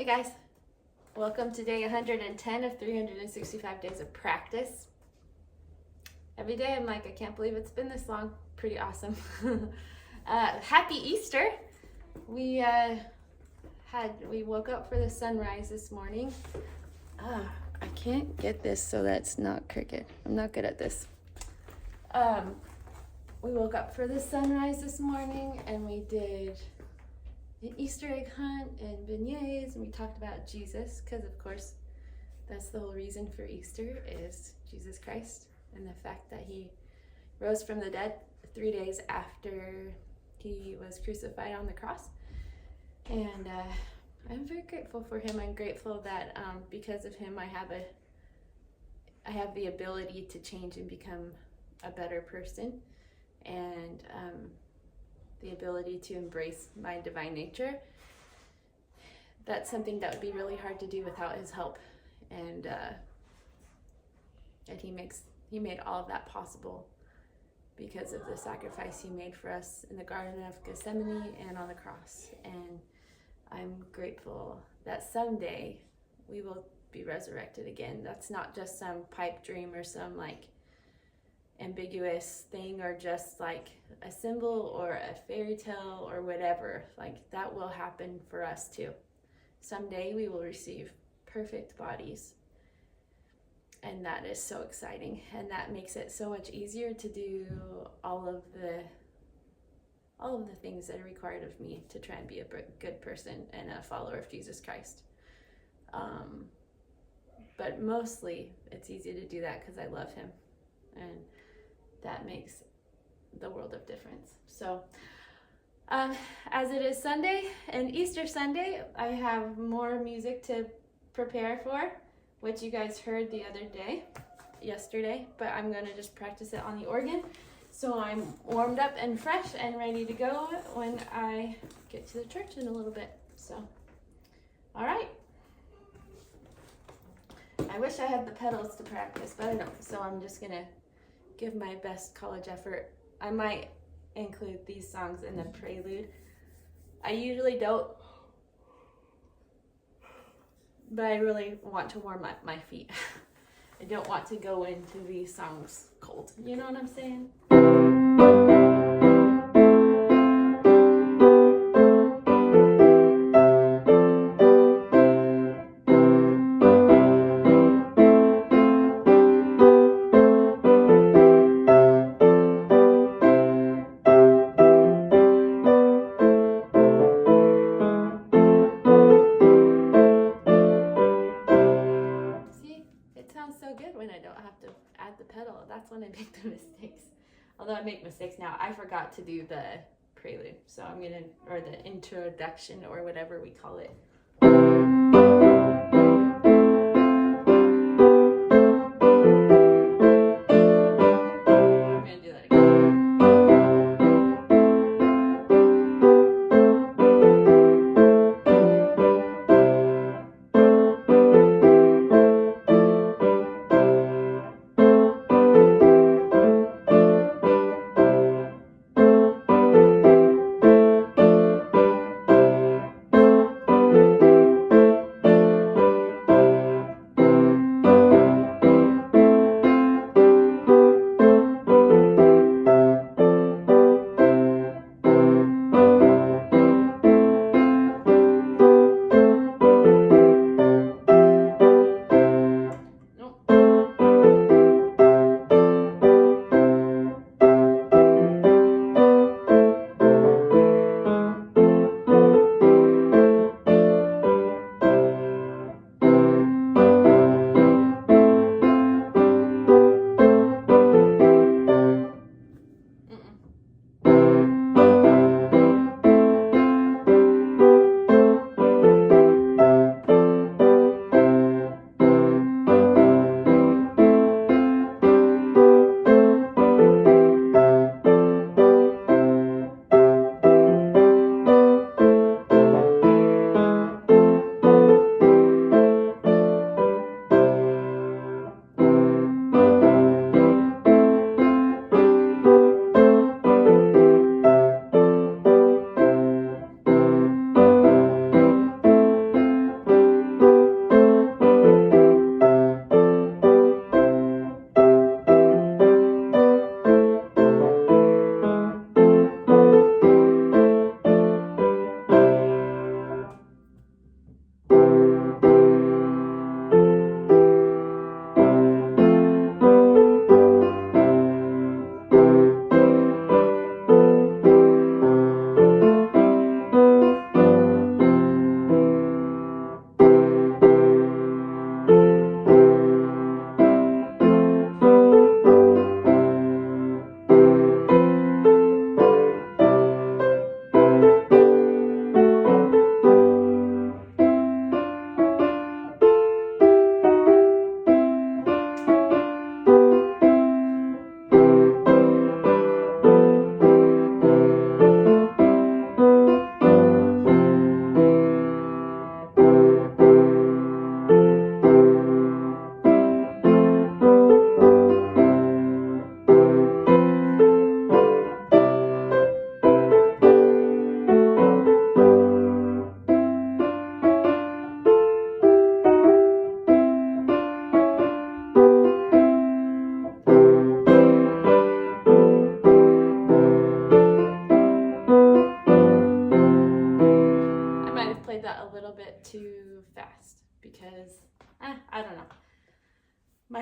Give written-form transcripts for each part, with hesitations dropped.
Hey guys, welcome to day 110 of 365 days of practice. Every day I'm like, I can't believe it's been this long. Pretty awesome. Happy Easter. We woke up for the sunrise this morning. I can't get this so that's not cricket. I'm not good at this. We woke up for the sunrise this morning and we did an Easter egg hunt and beignets, and we talked about Jesus, because of course that's the whole reason for Easter is Jesus Christ and the fact that he rose from the dead 3 days after he was crucified on the cross. And I'm very grateful for him. I'm grateful that because of him I have the ability to change and become a better person, and the ability to embrace my divine nature. That's something that would be really hard to do without his help, and he made all of that possible because of the sacrifice he made for us in the Garden of Gethsemane and on the cross. And I'm grateful that someday we will be resurrected again. That's not just some pipe dream or some like ambiguous thing or just like a symbol or a fairy tale or whatever. Like, that will happen for us too. Someday we will receive perfect bodies, and that is so exciting, and that makes it so much easier to do all of the things that are required of me to try and be a good person and a follower of Jesus Christ. But mostly it's easy to do that because I love him, and that makes the world of difference. So as it is Sunday and Easter Sunday, I have more music to prepare for, which you guys heard the other day, yesterday, but I'm going to just practice it on the organ. So I'm warmed up and fresh and ready to go when I get to the church in a little bit. So, all right. I wish I had the pedals to practice, but I don't. So I'm just going to give my best college effort. I might include these songs in the prelude. I usually don't, but I really want to warm up my feet. I don't want to go into these songs cold. You know what I'm saying? That's when I make the mistakes. Although I make mistakes now. I forgot to do the prelude. So I'm gonna, or the introduction or whatever we call it.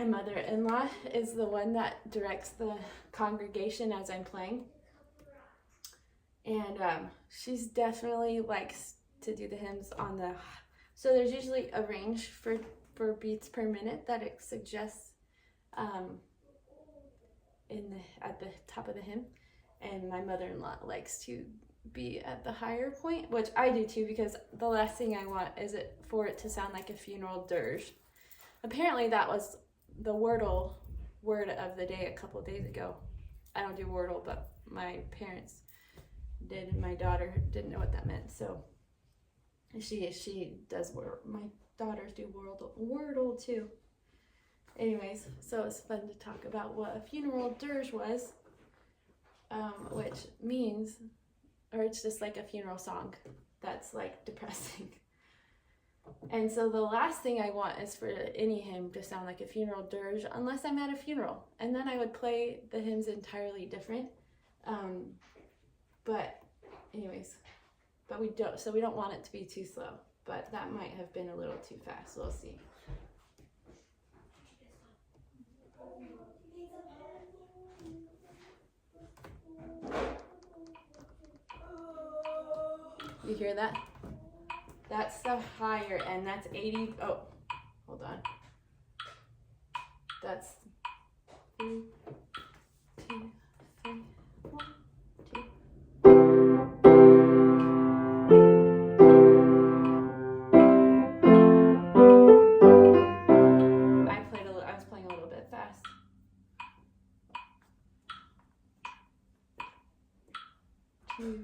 my mother-in-law is the one that directs the congregation as I'm playing. And she's definitely likes to do the hymns on the, so there's usually a range for beats per minute that it suggests at the top of the hymn. And my mother-in-law likes to be at the higher point, which I do too, because the last thing I want is for it to sound like a funeral dirge. Apparently that was the Wordle word of the day a couple of days ago. I don't do Wordle, but my parents did, and my daughter didn't know what that meant. So she does Wordle. My daughters do Wordle too. Anyways, so it's fun to talk about what a funeral dirge was, which means, or it's just like a funeral song that's like depressing. And so the last thing I want is for any hymn to sound like a funeral dirge, unless I'm at a funeral. And then I would play the hymns entirely different. But anyways, we don't want it to be too slow. But that might have been a little too fast. We'll see. You hear that? That's the higher end. That's 80. Oh, hold on. That's 3, 2, 3, 1, 2. I was playing a little bit fast. 2.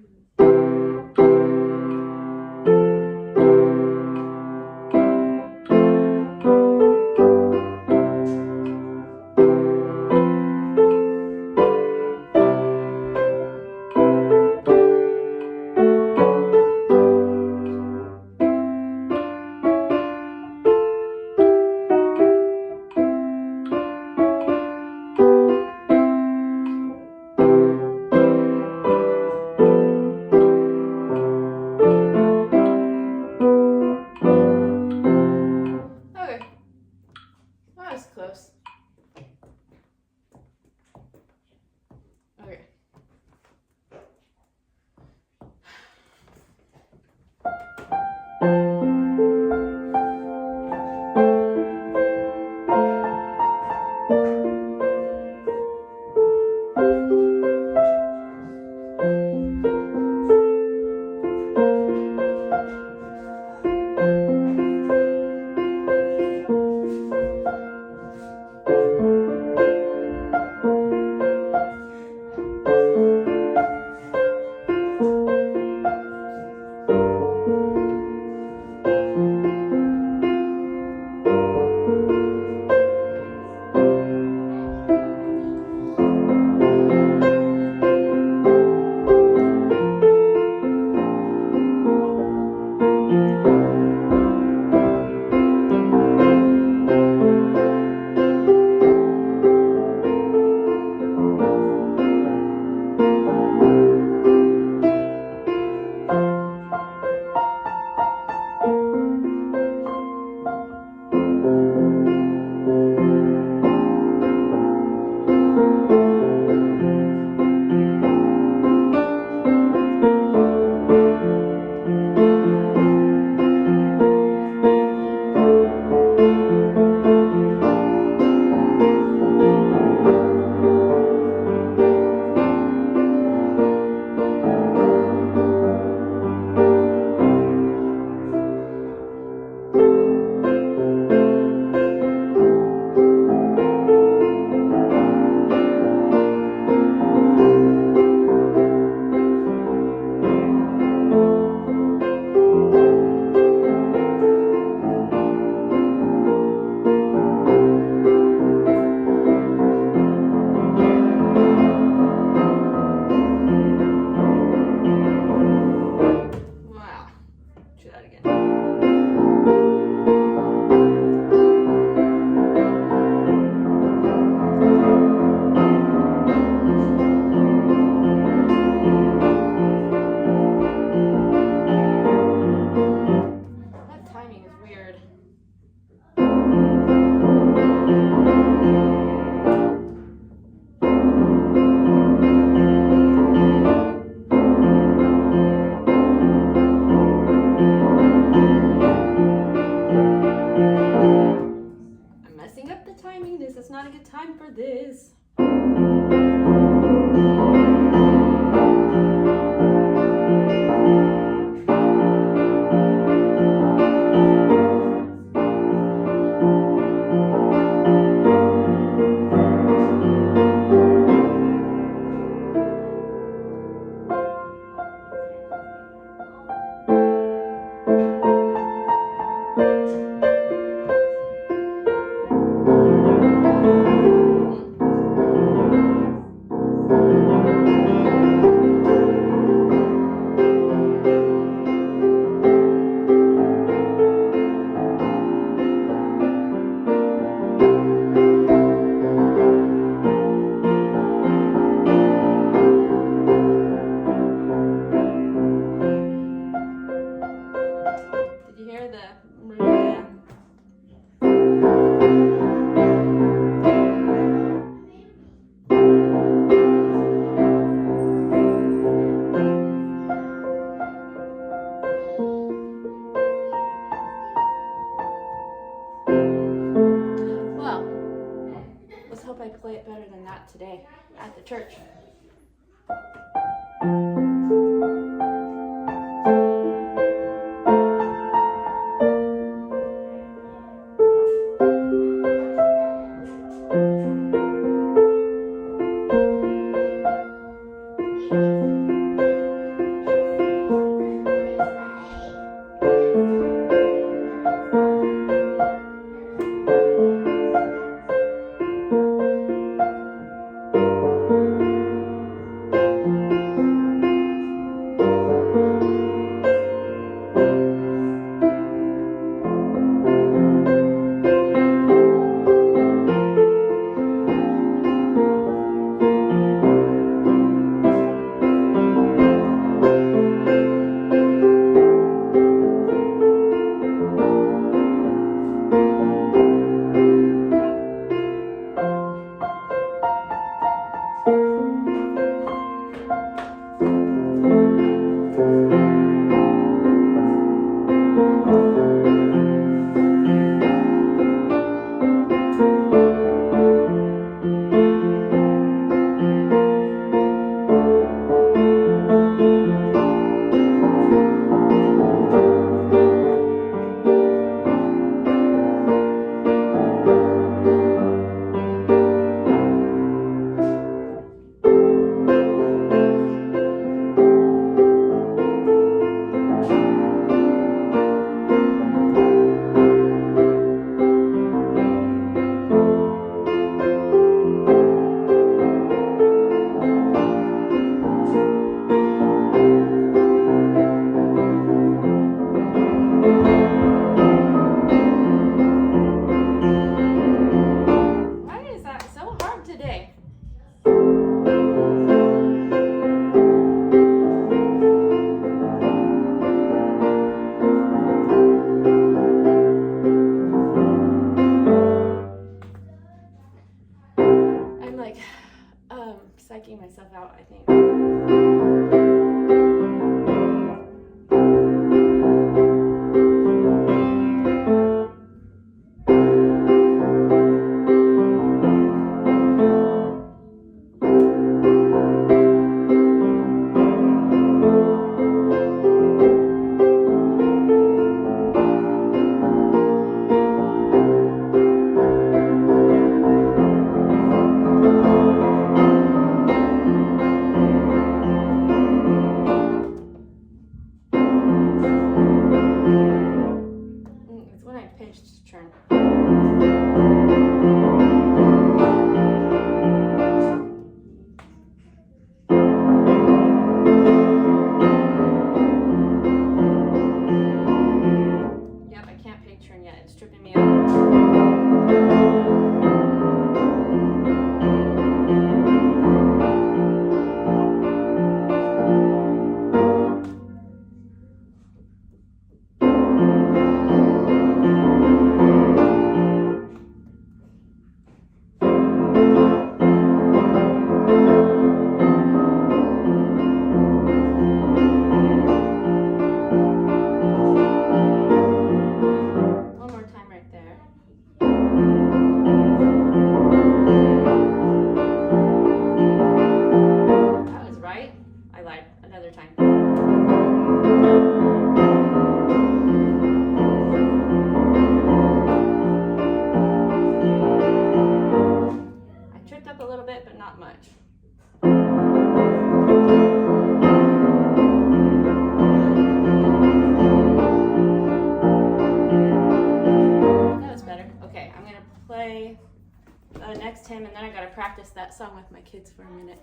I play it better than that today at the church. Psyching myself out, I think. Turn. Yep, I can't pig turn yet. It's tripping me up. But not much. That was better. Okay, I'm gonna play the next hymn and then I gotta practice that song with my kids for a minute.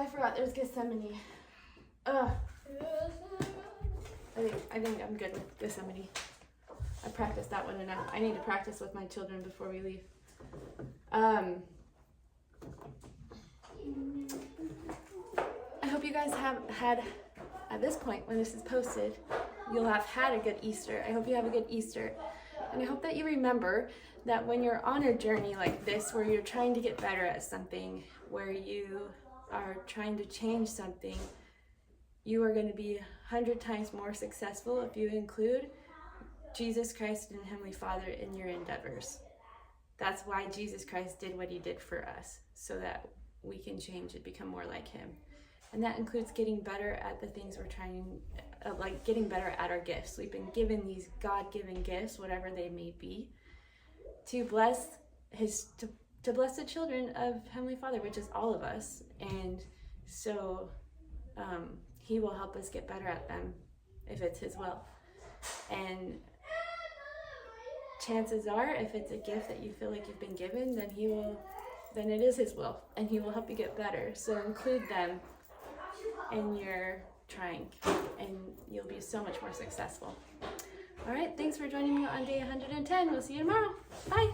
forgot there's Gethsemane. Ugh. I think I'm good with Gethsemane. I practiced that one enough. I need to practice with my children before we leave. I hope you guys have had, at this point when this is posted, you'll have had a good Easter. I hope you have a good Easter. And I hope that you remember that when you're on a journey like this, where you're trying to get better at something, where you are trying to change something, you are going to be 100 times more successful if you include Jesus Christ and Heavenly Father in your endeavors. That's why Jesus Christ did what he did for us, so that we can change and become more like him. And that includes getting better at the things we're trying, like getting better at our gifts. We've been given these God-given gifts, whatever they may be, to bless to bless the children of Heavenly Father, which is all of us. And so he will help us get better at them if it's his will. And chances are, if it's a gift that you feel like you've been given, then it is his will, and he will help you get better. So include them in your trying, and you'll be so much more successful. All right, thanks for joining me on day 110. We'll see you tomorrow. Bye.